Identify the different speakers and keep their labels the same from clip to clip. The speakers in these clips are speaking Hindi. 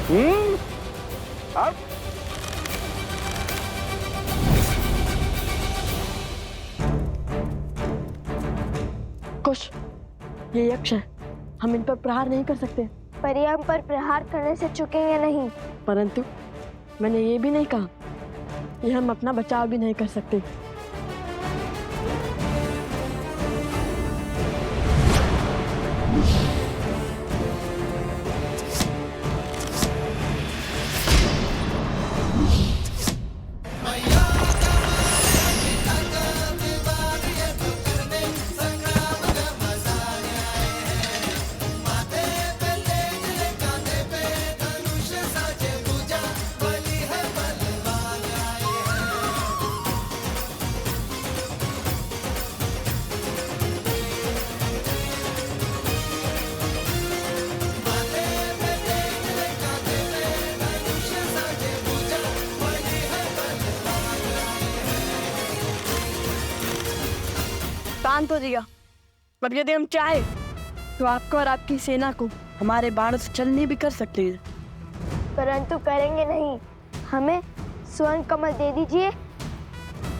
Speaker 1: अब
Speaker 2: कुश, ये यक्ष है, हम इन पर प्रहार नहीं कर सकते।
Speaker 3: पर ये हम पर प्रहार करने से चुकेंगे नहीं।
Speaker 2: परंतु मैंने ये भी नहीं कहा कि हम अपना बचाव भी नहीं कर सकते। शांत हो जाइए। अब यदि हम चाहे तो आपको और आपकी सेना को हमारे बाण से चलनी भी कर सकते हैं,
Speaker 3: परंतु करेंगे नहीं। हमें स्वर्ण कमल दे दीजिए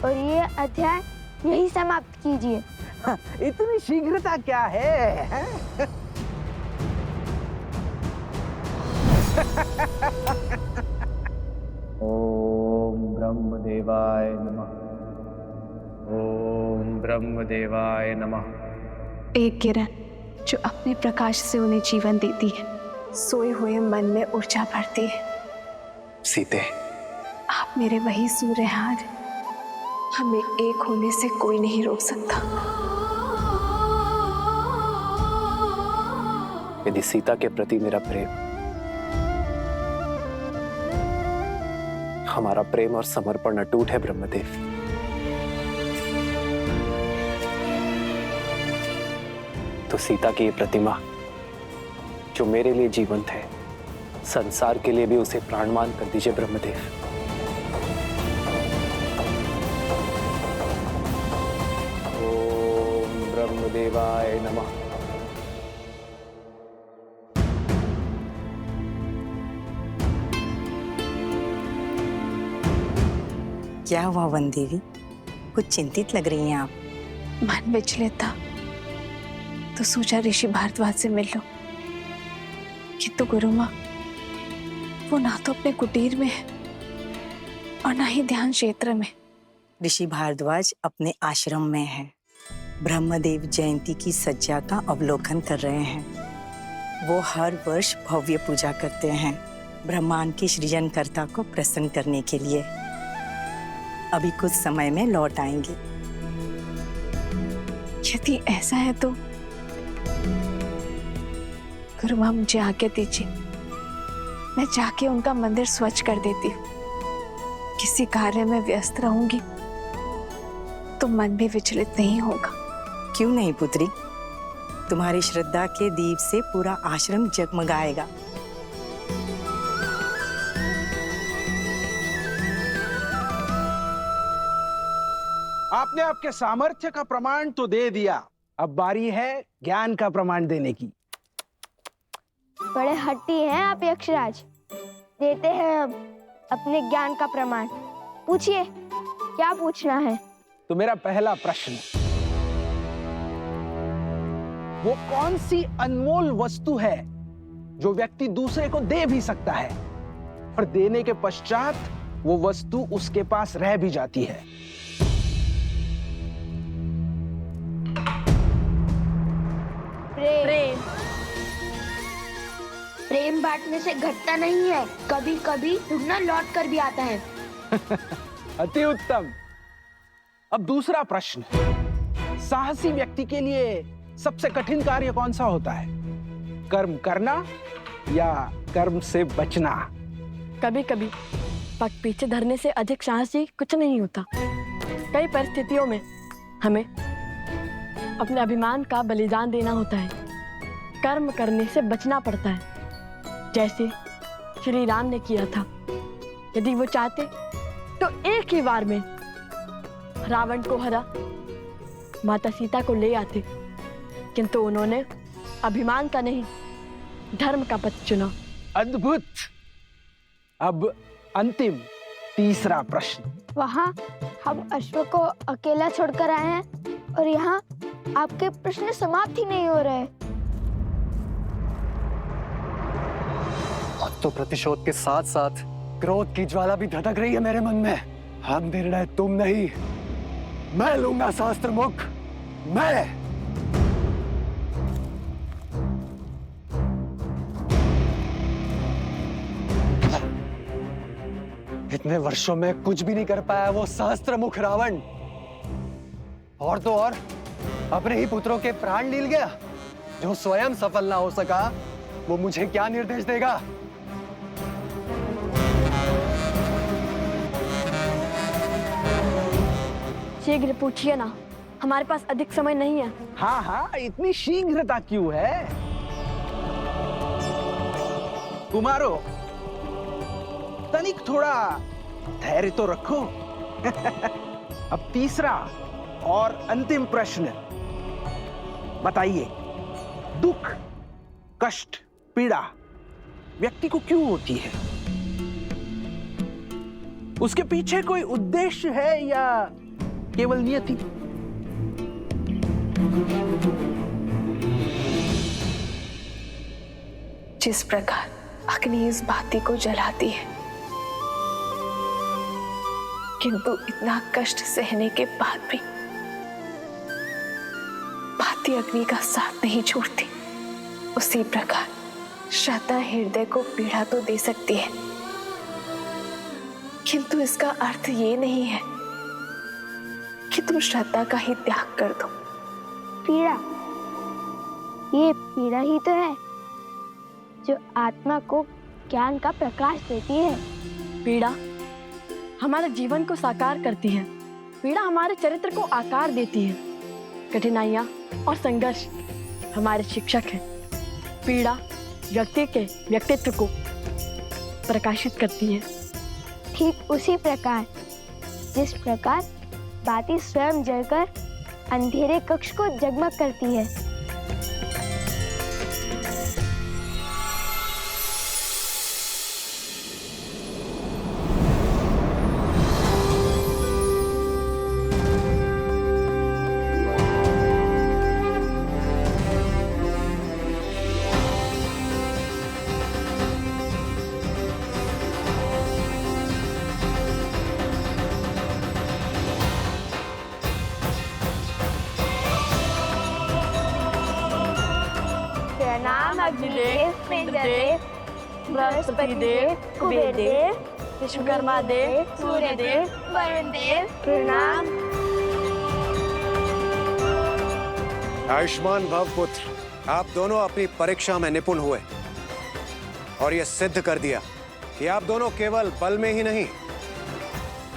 Speaker 3: और ये अध्याय यही समाप्त कीजिए।
Speaker 1: इतनी शीघ्रता क्या है?
Speaker 4: ओम ब्रह्मदेवाय नमः। ओम ब्रह्मदेवाय नमः।
Speaker 5: एक किरण जो अपने प्रकाश से उन्हें जीवन देती है, सोए हुए मन में ऊर्जा भरती है।
Speaker 4: सीते,
Speaker 5: आप मेरे वही सूर्य हैं, हमें एक होने से कोई नहीं रोक सकता।
Speaker 4: यदि सीता के प्रति मेरा प्रेम, हमारा प्रेम और समर्पण अटूट है ब्रह्मदेव, तो सीता की ये प्रतिमा जो मेरे लिए जीवंत है, संसार के लिए भी उसे प्राणवान कर दीजिए ब्रह्मदेव। ओम ब्रह्मदेवाय नमः।
Speaker 6: क्या हुआ वन देवी, कुछ चिंतित लग रही हैं आप?
Speaker 5: मन विचलित था तो सोचा ऋषि भारद्वाज से मिल लो, किंतु गुरु माँ, वो ना तो अपने कुटीर में है और ना ही ध्यान क्षेत्र में।
Speaker 6: ऋषि भारद्वाज अपने आश्रम में है, ब्रह्मदेव जयंती की सज्जा का अवलोकन कर रहे हैं। वो हर वर्ष भव्य पूजा करते हैं, ब्रह्मांड के सृजनकर्ता को प्रसन्न करने के लिए। अभी कुछ समय में लौट आएंगे।
Speaker 5: यदि ऐसा है तो गुरु माँ, मुझे आज्ञा दीजिए, मैं जाके उनका मंदिर स्वच्छ कर देती हूँ। किसी कार्य में व्यस्त रहूंगी तो मन भी विचलित नहीं होगा।
Speaker 6: क्यों नहीं पुत्री, तुम्हारी श्रद्धा के दीप से पूरा आश्रम जगमगाएगा।
Speaker 1: आपने आपके सामर्थ्य का प्रमाण तो दे दिया, अब बारी है ज्ञान का प्रमाण देने की।
Speaker 3: बड़े हट्टी हैं आप यक्षराज। देते हैं अब अपने ज्ञान का प्रमाण। पूछिए, क्या पूछना है?
Speaker 1: तो मेरा पहला प्रश्न, वो कौन सी अनमोल वस्तु है जो व्यक्ति दूसरे को दे भी सकता है और देने के पश्चात वो वस्तु उसके पास रह भी जाती है?
Speaker 3: प्रेम। प्रेम बांटने से घटता नहीं है, कभी कभी दुगना लौट कर भी आता है।
Speaker 1: अति उत्तम। अब दूसरा प्रश्न, साहसी व्यक्ति के लिए सबसे कठिन कार्य कौन सा होता है? कर्म करना या कर्म से बचना?
Speaker 2: कभी कभी पग पीछे धरने से अधिक साहसी कुछ नहीं होता। कई परिस्थितियों में हमें अपने अभिमान का बलिदान देना होता है, कर्म करने से बचना पड़ता है, जैसे श्री राम ने किया था। यदि वो चाहते तो एक ही बार में रावण को हरा माता सीता को ले आते, किंतु उन्होंने अभिमान का नहीं, धर्म का पथ चुना।
Speaker 1: अद्भुत। अब अंतिम तीसरा प्रश्न।
Speaker 3: वहाँ हम अश्व को अकेला छोड़कर आए हैं और यहाँ आपके प्रश्न समाप्त ही नहीं हो रहे।
Speaker 4: अब तो प्रतिशोध के साथ साथ क्रोध की ज्वाला भी धधक रही है मेरे मन में। अब निर्णय तुम नहीं, मैं लूंगा शास्त्र मुख, मैं। इतने वर्षों में कुछ भी नहीं कर पाया वो शास्त्र मुख रावण, और तो और अपने ही पुत्रों के प्राण लील गया। जो स्वयं सफल ना हो सका वो मुझे क्या निर्देश देगा?
Speaker 2: शीघ्र पूछिए ना, हमारे पास अधिक समय नहीं है।
Speaker 1: हाँ हाँ, इतनी शीघ्रता क्यों है? कुमारो, तनिक थोड़ा धैर्य तो रखो। अब तीसरा और अंतिम प्रश्न बताइए, दुख, कष्ट, पीड़ा व्यक्ति को क्यों होती है? उसके पीछे कोई उद्देश्य है या केवल नियति?
Speaker 5: जिस प्रकार अग्नि इस बाती को जलाती है, किंतु इतना कष्ट सहने के बाद भी बाती अग्नि का साथ नहीं छोड़ती, उसी प्रकार श्रद्धा हृदय को पीड़ा तो दे सकती है, किंतु इसका अर्थ ये नहीं है कि तुम श्रद्धा का ही त्याग कर दो।
Speaker 3: पीड़ा, ये पीड़ा ही तो है जो आत्मा को ज्ञान का प्रकाश देती है।
Speaker 2: पीड़ा हमारे जीवन को साकार करती है, पीड़ा हमारे चरित्र को आकार देती है, कठिनाइयाँ और संघर्ष हमारे शिक्षक हैं। पीड़ा व्यक्ति के व्यक्तित्व को प्रकाशित करती है।
Speaker 3: ठीक उसी प्रकार जिस प्रकार बाती स्वयं जलकर अंधेरे कक्ष को जगमग करती है। प्रणाम अग्निदेव, इंद्रदेव, बृहस्पति देव, कुबेर देव, विश्वकर्मा देव, सूर्य देव, वरुण देव, प्रणाम।
Speaker 7: आयुष्मान भव पुत्र, आप दोनों अपनी परीक्षा में निपुण हुए और यह सिद्ध कर दिया कि आप दोनों केवल बल में ही नहीं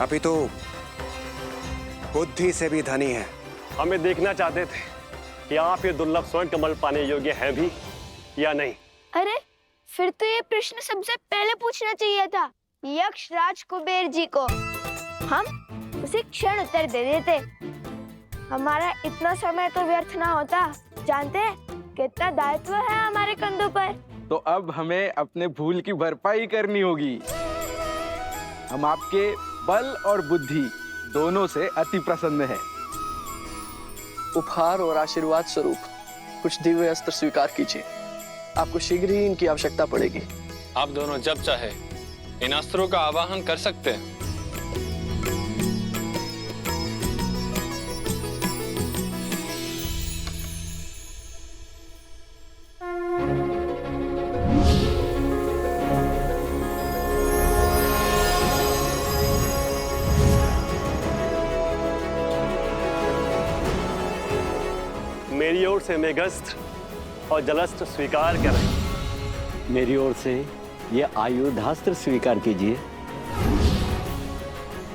Speaker 7: अपितु बुद्धि से भी धनी हैं।
Speaker 8: हम ये देखना चाहते थे कि आप ये दुर्लभ स्वर्ण कमल पाने योग्य हैं भी या नहीं।
Speaker 3: अरे, फिर तो ये प्रश्न सबसे पहले पूछना चाहिए था यक्ष राज कुबेर जी को। हम उसी क्षण उत्तर दे देते, हमारा इतना समय तो व्यर्थ ना होता। जानते हैं कितना दायित्व है हमारे कंधों पर।
Speaker 1: तो अब हमें अपने भूल की भरपाई करनी होगी। हम आपके बल और बुद्धि दोनों से अति प्रसन्न हैं।
Speaker 9: उपहार और आशीर्वाद स्वरूप कुछ दिव्य अस्त्र स्वीकार कीजिए, आपको शीघ्र ही इनकी आवश्यकता पड़ेगी।
Speaker 10: आप दोनों जब चाहे इन अस्त्रों का आवाहन कर सकते हैं।
Speaker 8: मेरी ओर से मेघस्त्र और जलस्त्र स्वीकार करें।
Speaker 11: मेरी ओर से ये आयुधास्त्र स्वीकार कीजिए।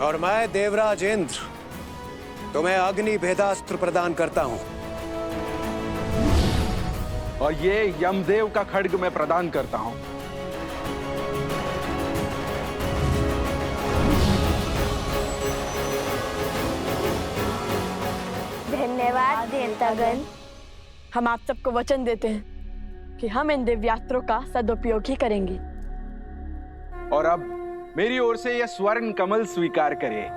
Speaker 7: और मैं देवराज इंद्र तुम्हें अग्नि भेदास्त्र प्रदान करता हूं।
Speaker 1: और ये यमदेव का खड्ग मैं प्रदान करता हूं।
Speaker 3: धन्यवाद देवतागण।
Speaker 2: हम आप सबको वचन देते हैं कि हम इन दिव्यास्त्रों का सदुपयोग ही करेंगे।
Speaker 1: और अब मेरी ओर से यह स्वर्ण कमल स्वीकार करे।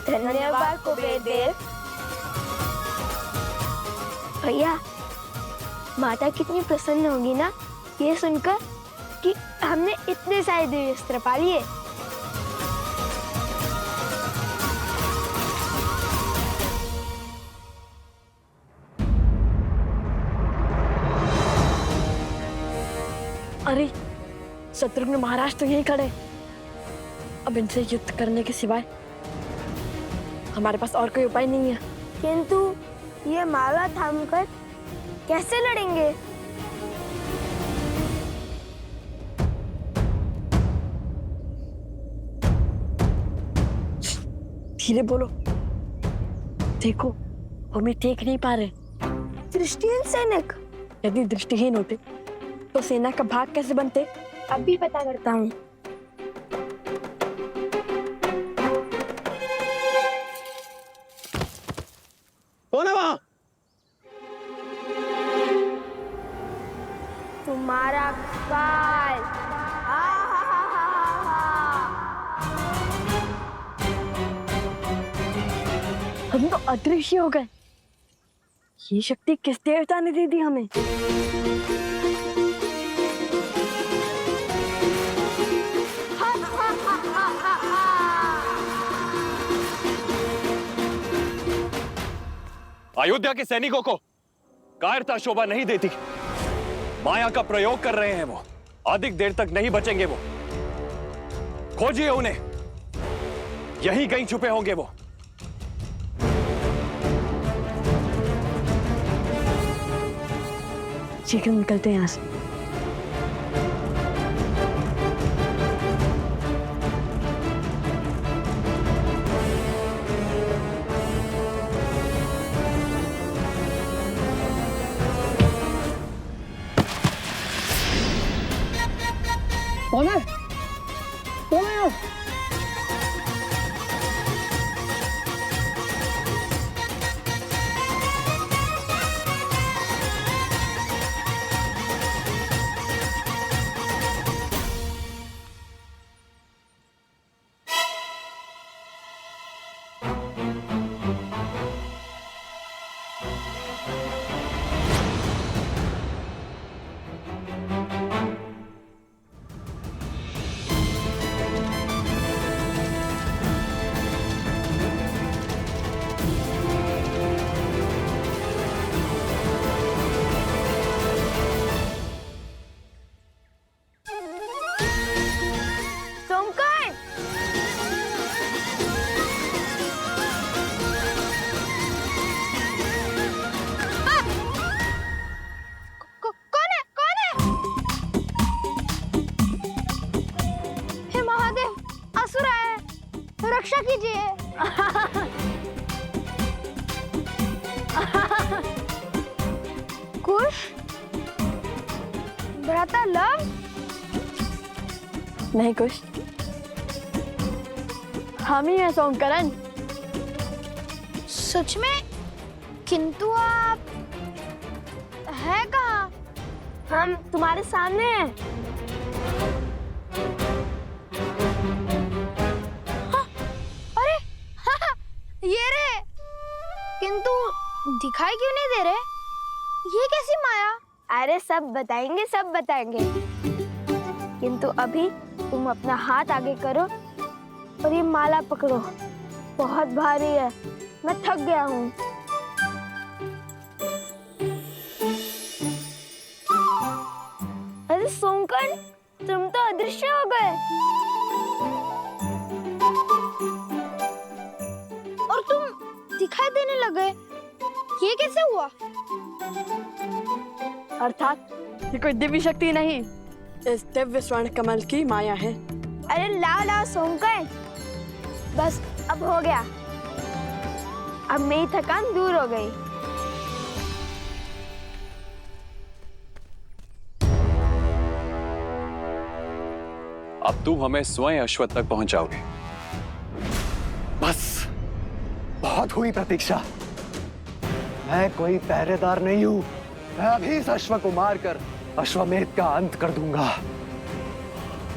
Speaker 3: धन्यवाद कुबेर देव। भैया, माता कितनी प्रसन्न होगी ना ये सुनकर कि हमने इतने सारे दिव्य अस्त्र पा लिए।
Speaker 2: अरे शत्रुघ्न महाराज तो यहीं खड़े। अब इनसे युद्ध करने के सिवाय हमारे पास और कोई उपाय नहीं है।
Speaker 3: किंतु ये माला थामकर कैसे लड़ेंगे?
Speaker 2: धीरे बोलो, देखो हम ये देख नहीं पा रहे।
Speaker 3: दृष्टिहीन सैनिक?
Speaker 2: यदि दृष्टिहीन होते तो सेना का भाग कैसे बनते?
Speaker 3: अभी पता करता हूँ।
Speaker 4: कौन है वहां?
Speaker 3: तुम्हारा काल।
Speaker 2: हम तो अदृश्य हो गए। ये शक्ति किस देवता ने दे दी हमें?
Speaker 8: अयोध्या के सैनिकों को कायरता शोभा नहीं देती। माया का प्रयोग कर रहे हैं वो। अधिक देर तक नहीं बचेंगे वो। खोजिए उन्हें, यहीं कहीं छुपे होंगे वो।
Speaker 2: शीघ्र निकलते हैं यहाँ से।
Speaker 4: कौन है? कौन है वो?
Speaker 3: रक्षा कीजिए। कुश, भ्राता लव?
Speaker 2: नहीं कुश, हम ही हैं सोमकरण।
Speaker 3: सच में? किंतु आप है कहाँ? हम तुम्हारे सामने हैं। हाँ, अरे हाँ, ये रहे। किंतु दिखाई क्यों नहीं दे रहे? ये कैसी माया? अरे सब बताएंगे, सब बताएंगे। किंतु अभी तुम अपना हाथ आगे करो और ये माला पकड़ो। बहुत भारी है, मैं थक गया हूँ। अरे सोमकर्ण, तुम तो अदृश्य हो गए और तुम दिखाई देने लगे। ये कैसे हुआ?
Speaker 2: अर्थात ये कोई दिव्य शक्ति नहीं, इस दिव्य स्वर्ण कमल की माया है।
Speaker 3: अरे लाओ लाओ सोमकर, बस अब हो गया। अब मेरी थकान दूर हो गई।
Speaker 8: अब तुम हमें स्वयं अश्वत्थ तक पहुंचाओगे।
Speaker 4: बस बहुत हुई प्रतीक्षा। मैं कोई पहरेदार नहीं हूं। मैं अभी इस अश्व को मारकर अश्वमेध का अंत कर दूंगा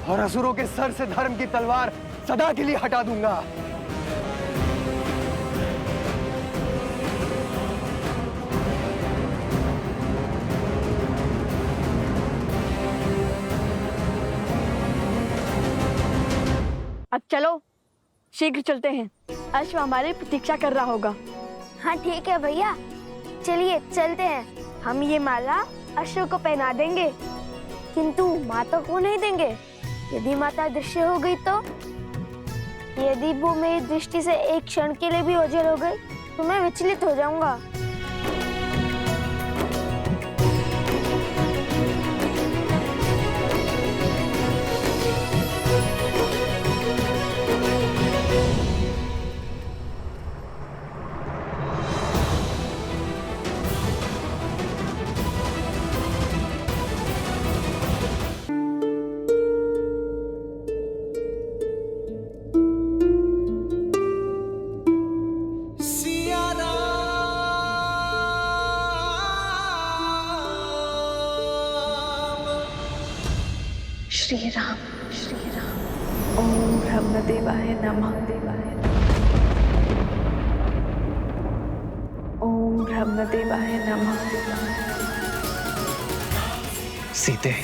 Speaker 4: और असुरों के सर से धर्म की तलवार सदा के लिए हटा दूंगा।
Speaker 2: अब चलो, शीघ्र चलते हैं। अश्व हमारी प्रतीक्षा कर रहा होगा।
Speaker 3: हाँ ठीक है भैया, चलिए चलते हैं। हम ये माला अश्व को पहना देंगे, किंतु माता को नहीं देंगे। यदि माता दृश्य हो गई तो? यदि वो मेरी दृष्टि से एक क्षण के लिए भी ओझल हो गई तो मैं विचलित हो जाऊंगा।
Speaker 5: श्री राम ओम ब्रह्मदेवाय नमः। ओम ब्रह्मदेवाय नमः।
Speaker 4: सीते,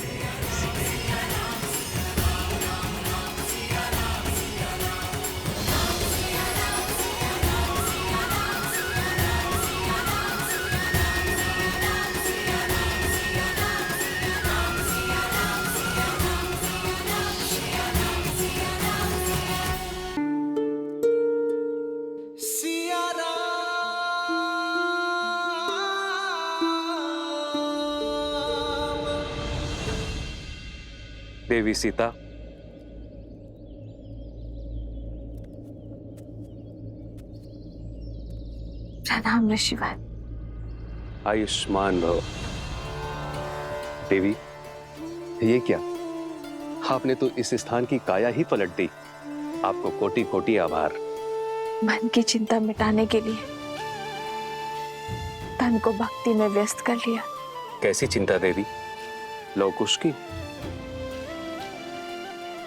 Speaker 8: देवी सीता,
Speaker 5: प्रणाम ऋषिवर।
Speaker 8: आयुष्मान भव। देवी, ये क्या? आपने तो इस स्थान की काया ही पलट दी। आपको कोटि कोटि आभार।
Speaker 5: मन की चिंता मिटाने के लिए तन को भक्ति में व्यस्त कर लिया।
Speaker 8: कैसी चिंता देवी? लवकुश की?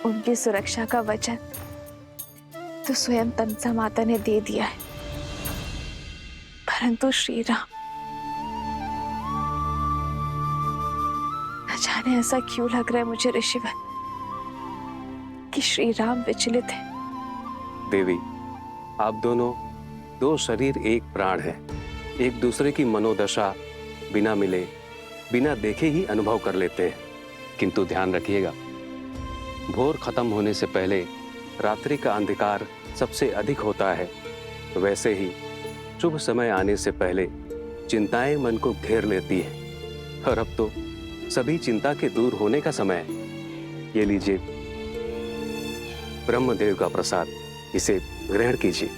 Speaker 5: उनकी सुरक्षा का वचन तो स्वयं तमसा माता ने दे दिया है, परंतु श्री राम, न जाने ऐसा क्यों लग रहा है मुझे ऋषिवर कि श्री राम विचलित है।
Speaker 8: देवी, आप दोनों दो शरीर एक प्राण हैं। एक दूसरे की मनोदशा बिना मिले, बिना देखे ही अनुभव कर लेते हैं। किंतु ध्यान रखिएगा, भोर खत्म होने से पहले रात्रि का अंधकार सबसे अधिक होता है। वैसे ही शुभ समय आने से पहले चिंताएं मन को घेर लेती हैं। और अब तो सभी चिंता के दूर होने का समय है। ये लीजिए ब्रह्मदेव का प्रसाद, इसे ग्रहण कीजिए।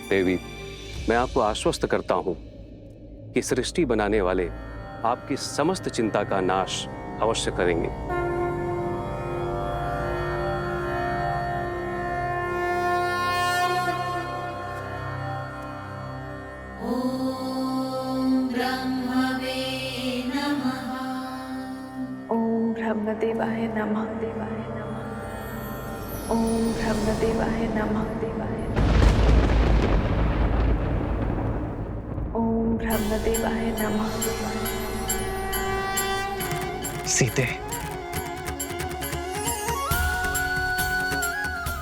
Speaker 8: देवी, मैं आपको आश्वस्त करता हूं कि सृष्टि बनाने वाले आपकी समस्त चिंता का नाश अवश्य करेंगे।
Speaker 5: ब्रह्मदेवाय नमः। ओम ब्रह्मदेवाय नमः। ओम ब्रह्मदेवाय नमः।
Speaker 4: सीते,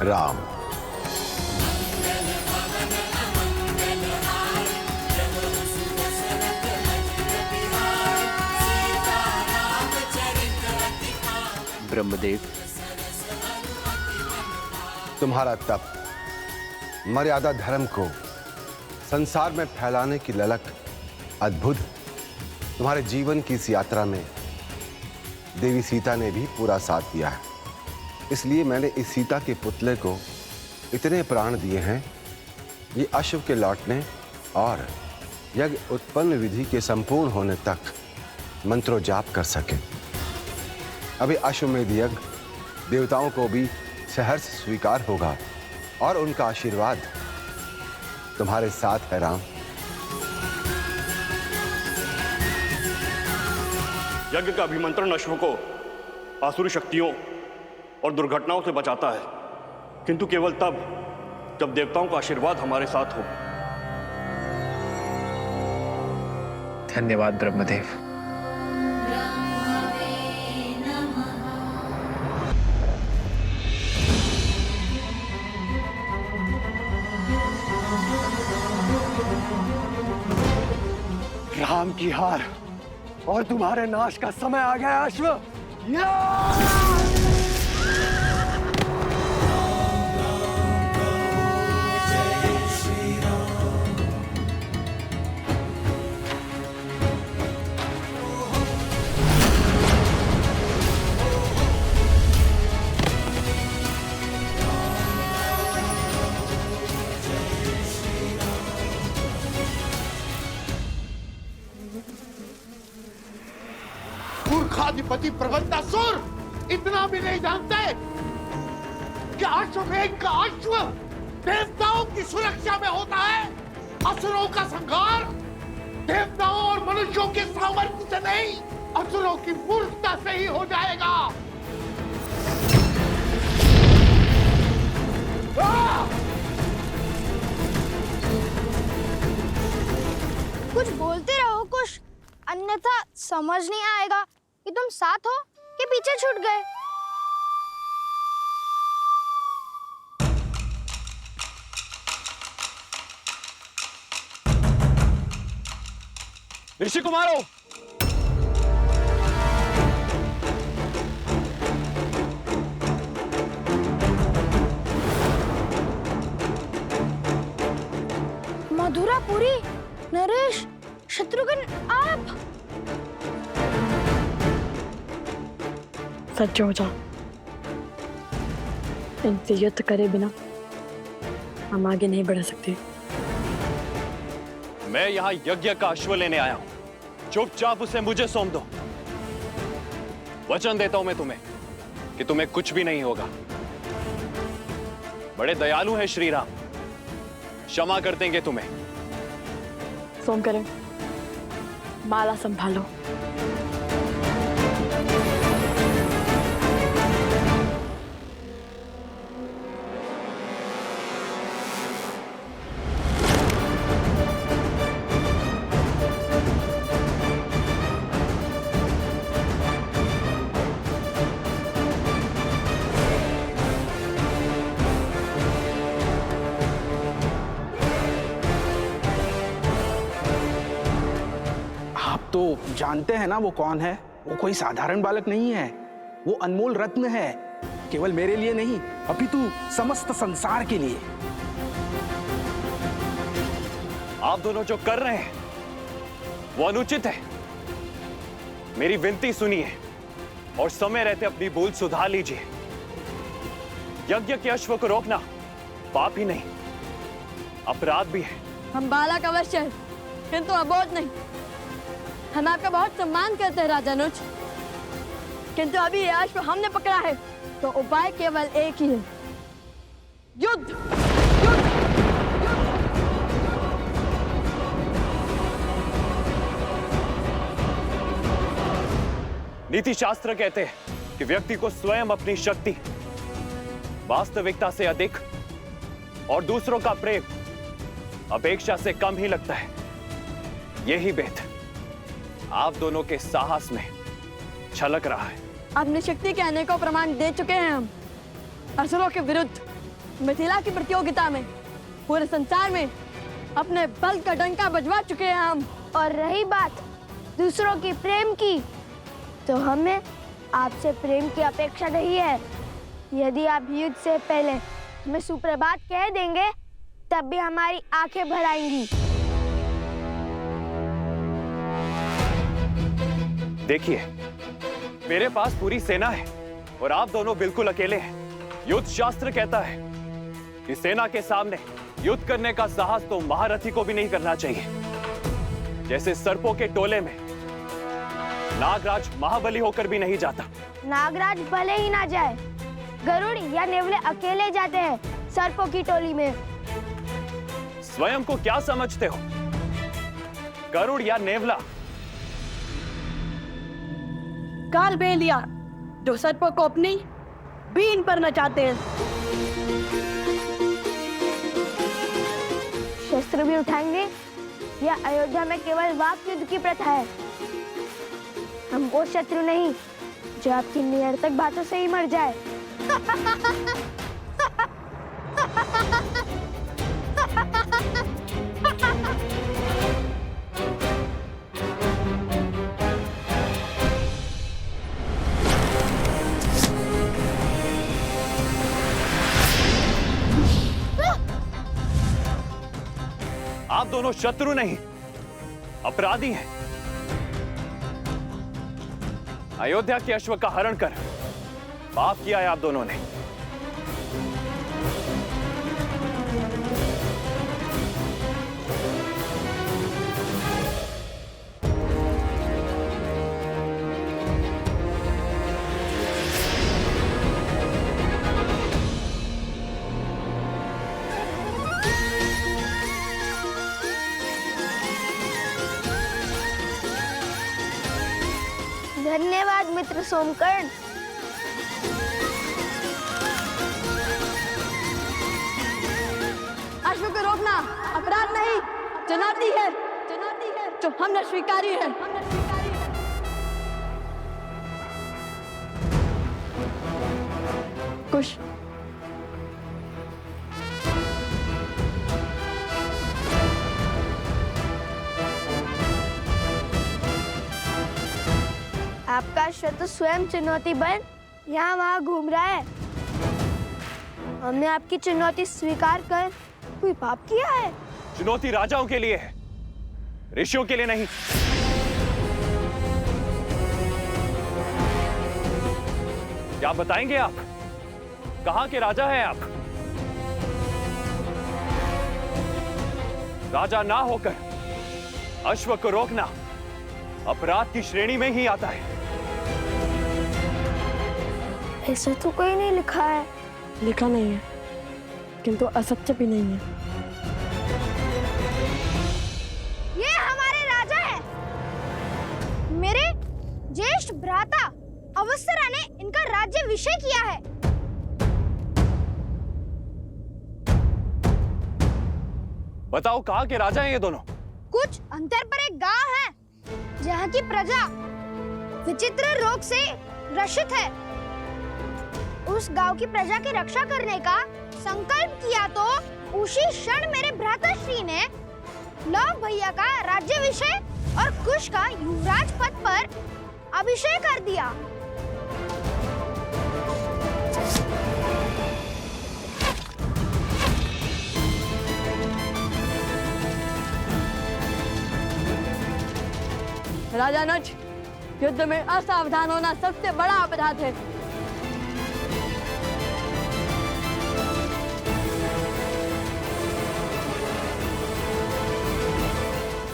Speaker 7: राम,
Speaker 11: ब्रह्मदेव,
Speaker 12: तुम्हारा तप, मर्यादा धर्म को संसार में फैलाने की ललक अद्भुत। तुम्हारे जीवन की इस यात्रा में देवी सीता ने भी पूरा साथ दिया है। इसलिए मैंने इस सीता के पुतले को इतने प्राण दिए हैं, ये अश्व के लौटने और यज्ञ उत्पन्न विधि के संपूर्ण होने तक मंत्रो जाप कर सके। अभी अश्वमेध यज्ञ देवताओं को भी सहर्ष स्वीकार होगा और उनका आशीर्वाद तुम्हारे साथ है राम।
Speaker 8: यज्ञ का अभिमंत्रण अश्व को आसुरी शक्तियों और दुर्घटनाओं से बचाता है, किंतु केवल तब जब देवताओं का आशीर्वाद हमारे साथ हो।
Speaker 13: धन्यवाद ब्रह्मदेव।
Speaker 4: राम की हार और तुम्हारे नाश का समय आ गया अश्व।
Speaker 14: मूर्खाधिपति प्रबंधासुर इतना भी नहीं जानते कि अश्वमेध का अश्व देवताओं की सुरक्षा में होता है। असुरों का संहार देवताओं और मनुष्यों के सामर्थ्य से नहीं, असुरों की मूर्खता से ही हो जाएगा।
Speaker 3: कुछ बोलते रहो कुछ, अन्यथा समझ नहीं आएगा कि तुम साथ हो कि पीछे छूट गए।
Speaker 8: ऋषि कुमारों,
Speaker 3: मधुरापुरी, नरेश, शत्रुघ्न, आप
Speaker 2: सज्ज हो जाओ। इनसे युद्ध करे बिना हम आगे नहीं बढ़ सकते।
Speaker 8: मैं यहाँ यज्ञ का अश्व लेने आया हूं। चुपचाप उसे मुझे सौंप दो। वचन देता हूं मैं तुम्हें कि तुम्हें कुछ भी नहीं होगा। बड़े दयालु हैं श्री राम, क्षमा कर देंगे तुम्हें।
Speaker 2: सोम करें, माला संभालो।
Speaker 1: तो जानते हैं ना वो कौन है? वो कोई साधारण बालक नहीं है, वो अनमोल रत्न है, केवल मेरे लिए नहीं अपितु समस्त संसार के लिए।
Speaker 8: आप दोनों जो कर रहे हैं वो अनुचित है। मेरी विनती सुनिए और समय रहते अपनी भूल सुधार लीजिए। यज्ञ के अश्व को रोकना पाप ही नहीं, अपराध भी है।
Speaker 2: हम बालक अवश्य हैं, किंतु अबोध नहीं। हम आपका बहुत सम्मान करते हैं राजानुज, किंतु अभी ये अश्व हमने पकड़ा है तो उपाय केवल एक ही है, युद्ध।
Speaker 8: नीति शास्त्र कहते हैं कि व्यक्ति को स्वयं अपनी शक्ति, वास्तविकता से अधिक और दूसरों का प्रेम अपेक्षा से कम ही लगता है। यही भेद आप दोनों के साहस में छलक रहा है।
Speaker 2: अपनी शक्ति के अनेकों प्रमाण दे चुके हैं हम असुरों के विरुद्ध। मिथिला की प्रतियोगिता में पूरे संसार में अपने बल का डंका बजवा चुके हैं हम।
Speaker 3: और रही बात दूसरों की प्रेम की, तो हमें आपसे प्रेम की अपेक्षा नहीं है। यदि आप युद्ध से पहले हमें सुप्रभात कह देंगे तब भी हमारी आंखें भर आएंगी।
Speaker 8: देखिए, मेरे पास पूरी सेना है और आप दोनों बिल्कुल अकेले हैं। युद्ध शास्त्र कहता है कि सेना के सामने युद्ध करने का साहस तो महारथी को भी नहीं करना चाहिए। जैसे सर्पों के टोले में नागराज महाबली होकर भी नहीं जाता।
Speaker 3: नागराज भले ही ना जाए, गरुड़ या नेवले अकेले जाते हैं सर्पों की टोली में।
Speaker 8: स्वयं को क्या समझते हो, गरुड़ या नेवला?
Speaker 2: काल बेलिया जो सर्पों को अपनी बीन पर नचाते हैं।
Speaker 3: शस्त्र भी उठाएंगे या अयोध्या में केवल वाक युद्ध की प्रथा है? हम वो शत्रु नहीं जो आपकी निरर्थक बातों से ही मर जाए।
Speaker 8: आप दोनों शत्रु नहीं, अपराधी हैं। अयोध्या के अश्व का हरण कर पाप किया है आप दोनों ने।
Speaker 3: धन्यवाद मित्र सोमकर्ण।
Speaker 2: अश्व को रोकना अपराध नहीं, चुनौती है जो हमने स्वीकारी है। कुश
Speaker 3: आपका शत्रु स्वयं चुनौती बन यहाँ वहाँ घूम रहा है। हमने आपकी चुनौती स्वीकार कर कोई पाप किया है?
Speaker 8: चुनौती राजाओं के लिए है, ऋषियों के लिए नहीं। क्या बताएंगे आप? कहां के राजा हैं आप? राजा ना होकर अश्व को रोकना अपराध की श्रेणी में ही आता है।
Speaker 3: ऐसा तो कोई नहीं लिखा है।
Speaker 2: लिखा नहीं है, किंतु असत्य भी नहीं है।
Speaker 3: ये हमारे राजा हैं। मेरे ज्येष्ठ भ्राता अवसरा ने इनका राज्याभिषेक किया है।
Speaker 8: बताओ कहां के राजा हैं ये दोनों?
Speaker 3: कुछ अंतर पर एक गांव है जहाँ की प्रजा विचित्र रोग से ग्रसित है। उस गांव की प्रजा की रक्षा करने का संकल्प किया तो उसी क्षण मेरे भ्राताश्री ने लव भैया का राज्याभिषेक और कुश का युवराज पद पर अभिषेक कर दिया।
Speaker 2: राजा नच, युद्ध में असावधान होना सबसे बड़ा अपराध है।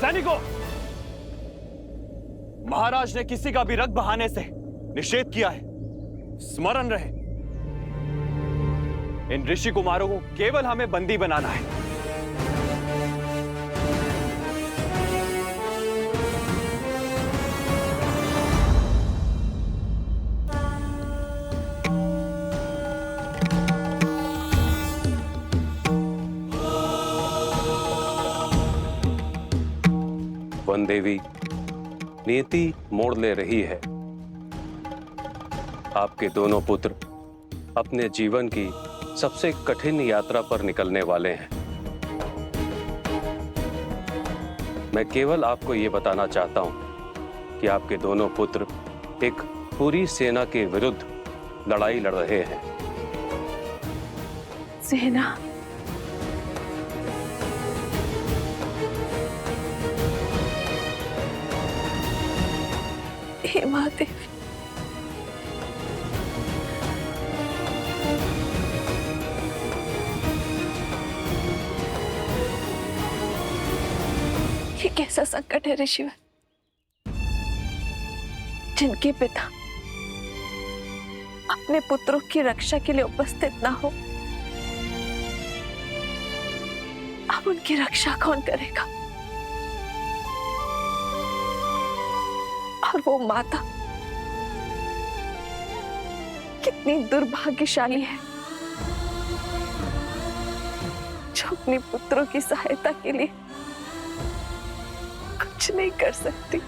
Speaker 8: सैनिकों, महाराज ने किसी का भी रक्त बहाने से निषेध किया है। स्मरण रहे, इन ऋषि कुमारों को केवल हमें बंदी बनाना है।
Speaker 15: वन देवी, नियति मोड़ ले रही है। आपके दोनों पुत्र अपने जीवन की सबसे कठिन यात्रा पर निकलने वाले हैं। मैं केवल आपको ये बताना चाहता हूं कि आपके दोनों पुत्र एक पूरी सेना के विरुद्ध लड़ाई लड़ रहे हैं।
Speaker 5: सेना? हे महादेव, कैसा संकट है ऋषिवर, जिनके पिता अपने पुत्रों की रक्षा के लिए उपस्थित ना हो। अब उनकी रक्षा कौन करेगा? और वो माता कितनी दुर्भाग्यशाली है जो अपने पुत्रों की सहायता के लिए कुछ नहीं कर सकती।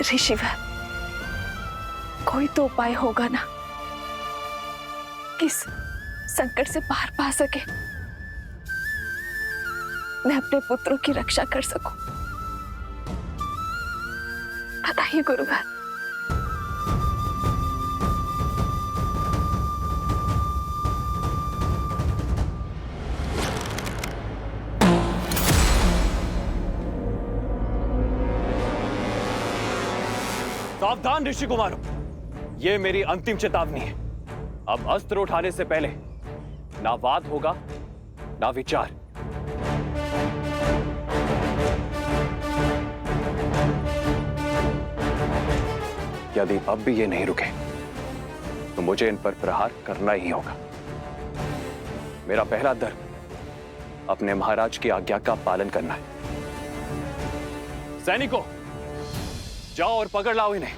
Speaker 5: ऋषिवर, कोई तो उपाय होगा ना कि इस संकट से पार पा सके, मैं अपने पुत्रों की रक्षा कर सकूं। बताइए गुरुवर।
Speaker 8: सावधान ऋषि कुमारों, ये मेरी अंतिम चेतावनी है। अब अस्त्र उठाने से पहले ना वाद होगा ना विचार। यदि अब भी ये नहीं रुके तो मुझे इन पर प्रहार करना ही होगा। मेरा पहला धर्म अपने महाराज की आज्ञा का पालन करना है। सैनिकों, जाओ और पकड़ लाओ इन्हें।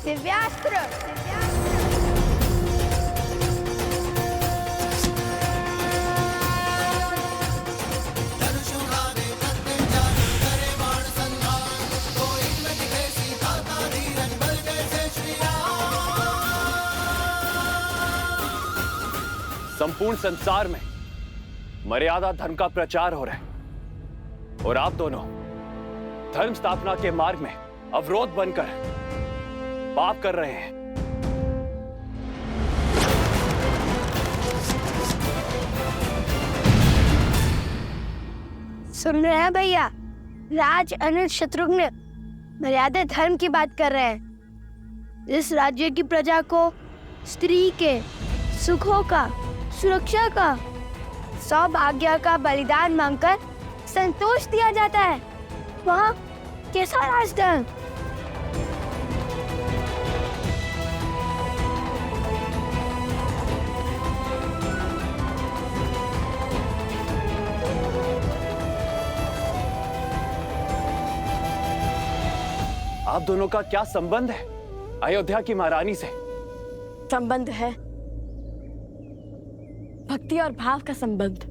Speaker 3: दिव्यास्त्र।
Speaker 8: संपूर्ण संसार में मर्यादा धर्म का प्रचार हो रहा है और आप दोनों धर्म स्थापना के मार्ग में अवरोध बनकर पाप कर रहे हैं।
Speaker 3: सुन रहे हैं भैया, राज अनिल शत्रुघ्न मर्यादा धर्म की बात कर रहे हैं। इस राज्य की प्रजा को स्त्री के सुखों का, सुरक्षा का, सौभाग्य का बलिदान मांगकर संतोष दिया जाता है। वहाँ कैसा राजधर्म?
Speaker 8: आप दोनों का क्या संबंध है अयोध्या की महारानी से?
Speaker 2: संबंध है भक्ति और भाव का संबंध।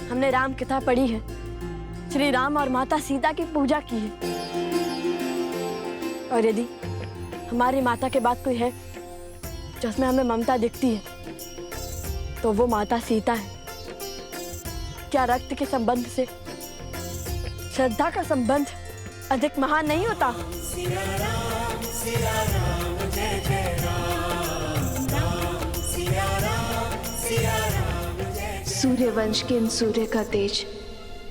Speaker 2: हमने राम कथा पढ़ी है, श्री राम और माता सीता की पूजा की है। और यदि हमारी माता के बाद कोई है जिसमें हमें ममता दिखती है तो वो माता सीता है। क्या रक्त के संबंध से श्रद्धा का संबंध अधिक महान नहीं होता?
Speaker 5: सूर्यवंश के इन सूर्य का तेज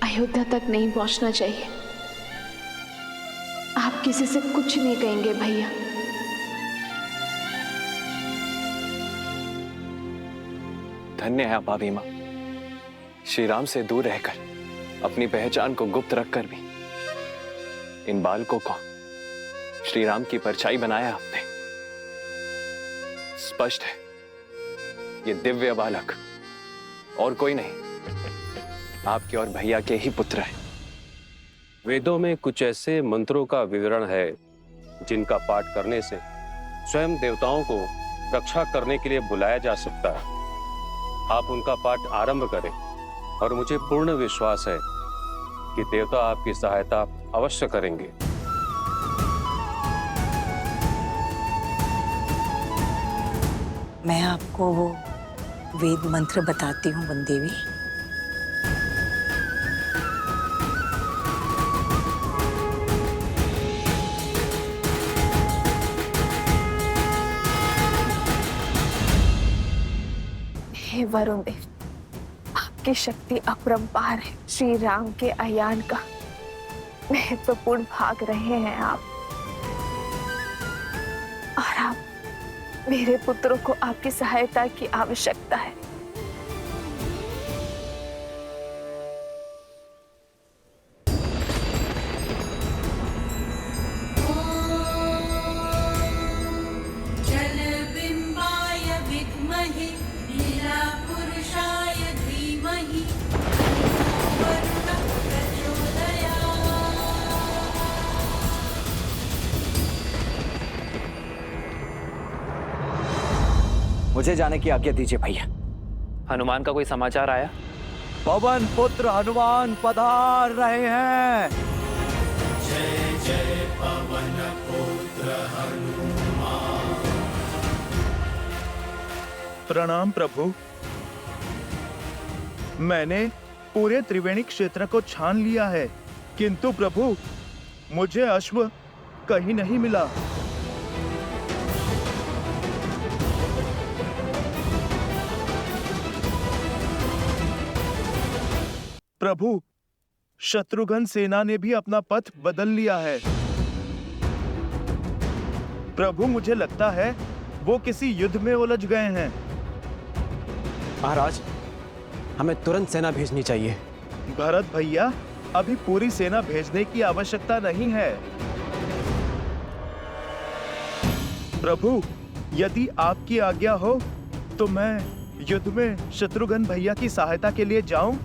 Speaker 5: अयोध्या तक नहीं पहुंचना चाहिए। आप किसी से कुछ नहीं कहेंगे भैया।
Speaker 8: धन्य है आप भीमा, श्री राम से दूर रहकर अपनी पहचान को गुप्त रखकर भी इन बालकों को श्री राम की परछाई बनाया आपने। स्पष्ट है ये दिव्य बालक और कोई नहीं, आपके और भैया के ही पुत्र हैं।
Speaker 15: वेदों में कुछ ऐसे मंत्रों का विवरण है जिनका पाठ करने से स्वयं देवताओं को रक्षा करने के लिए बुलाया जा सकता है। आप उनका पाठ आरंभ करें और मुझे पूर्ण विश्वास है कि देवता आपकी सहायता अवश्य करेंगे।
Speaker 6: मैं आपको वो वेद मंत्र बताती हूँ वन देवी।
Speaker 5: हे वरुण देव, उसकी शक्ति अपरंपार है। श्री राम के अयान का महत्वपूर्ण भाग रहे हैं आप, और आप मेरे पुत्रों को आपकी सहायता की आवश्यकता है।
Speaker 13: मुझे जाने की आज्ञा दीजिए भैया। हनुमान का कोई समाचार आया?
Speaker 11: पवन पुत्र हनुमान पधार रहे हैं।
Speaker 14: जय जय पवन पुत्र हनुमान।
Speaker 16: प्रणाम प्रभु। मैंने पूरे त्रिवेणी क्षेत्र को छान लिया है, किंतु प्रभु मुझे अश्व कहीं नहीं मिला। प्रभु शत्रुघ्न सेना ने भी अपना पथ बदल लिया है। प्रभु मुझे लगता है वो किसी युद्ध में उलझ गए हैं।
Speaker 4: महाराज, हमें तुरंत सेना भेजनी चाहिए।
Speaker 16: भरत भैया, अभी पूरी सेना भेजने की आवश्यकता नहीं है। प्रभु, यदि आपकी आज्ञा हो तो मैं युद्ध में शत्रुघ्न भैया की सहायता के लिए जाऊं।